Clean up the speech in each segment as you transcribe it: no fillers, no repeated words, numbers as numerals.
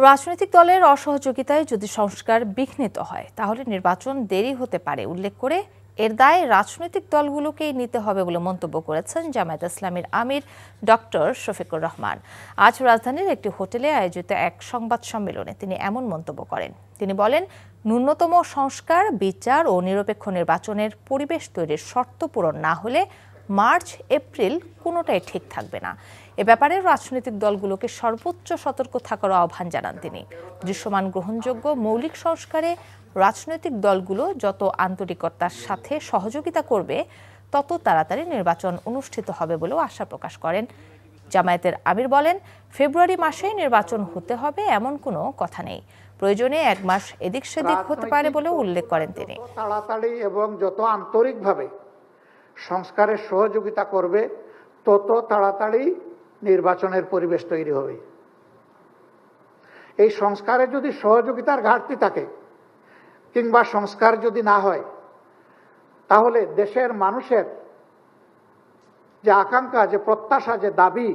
রাজনৈতিক দলের অসহযোগিতায় যদি সংস্কার বিঘ্নিত হয় তাহলে নির্বাচন দেরি হতে পারে উল্লেখ করে এর দায় রাজনৈতিক দলগুলোকেই নিতে হবে বলে মন্তব্য করেছেন জামায়াতে ইসলামীর আমির ডক্টর শফিকুর রহমান। আজ রাজধানীর একটি হোটেলে আয়োজিত এক সংবাদ সম্মেলনে তিনি এমন মন্তব্য করেন। তিনি বলেন, ন্যূনতম সংস্কার, বিচার ও নিরপেক্ষ নির্বাচনের পরিবেশ তৈরির শর্ত পূরণ না হলে মার্চ এপ্রিল কোনোটাই ঠিক থাকবে না। এ ব্যাপারে রাজনৈতিক দলগুলোকে সর্বোচ্চ সতর্ক থাকার আহ্বান জানান তিনি। দৃশ্যমান গ্রহণযোগ্য মৌলিক সংস্কারে রাজনৈতিক দলগুলো যত আন্তরিকতার সাথে সহযোগিতা করবে তত তাড়াতাড়ি নির্বাচন অনুষ্ঠিত হবে বলেও আশা প্রকাশ করেন। জামায়াতের আমির বলেন, ফেব্রুয়ারি মাসেই নির্বাচন হতে হবে এমন কোনো কথা নেই, প্রয়োজনে এক মাস এদিক সেদিক হতে পারে বলেও উল্লেখ করেন তিনি। তাড়াতাড়ি এবং যত আন্তরিকভাবে সংস্কারের সহযোগিতা করবে তত তাড়াতাড়ি নির্বাচনের পরিবেশ তৈরি হবে। এই সংস্কারে যদি সহযোগিতার ঘাটতি থাকে কিংবা সংস্কার যদি না হয় তাহলে দেশের মানুষের যে আকাঙ্ক্ষা, যে প্রত্যাশা, যে দাবি,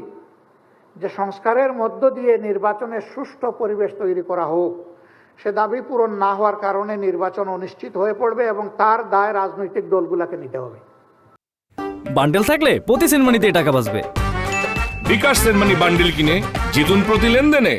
যে সংস্কারের মধ্য দিয়ে নির্বাচনের সুষ্ঠু পরিবেশ তৈরি করা হোক, সে দাবি পূরণ না হওয়ার কারণে নির্বাচন অনিশ্চিত হয়ে পড়বে এবং তার দায় রাজনৈতিক দলগুলোকে নিতে হবে। বান্ডেল থাকলে প্রতি সেনমানিতে টাকা বাঁচবে। বিকাশ সেনমানি বান্ডেল কিনে জিতুন প্রতি লেনদেনে।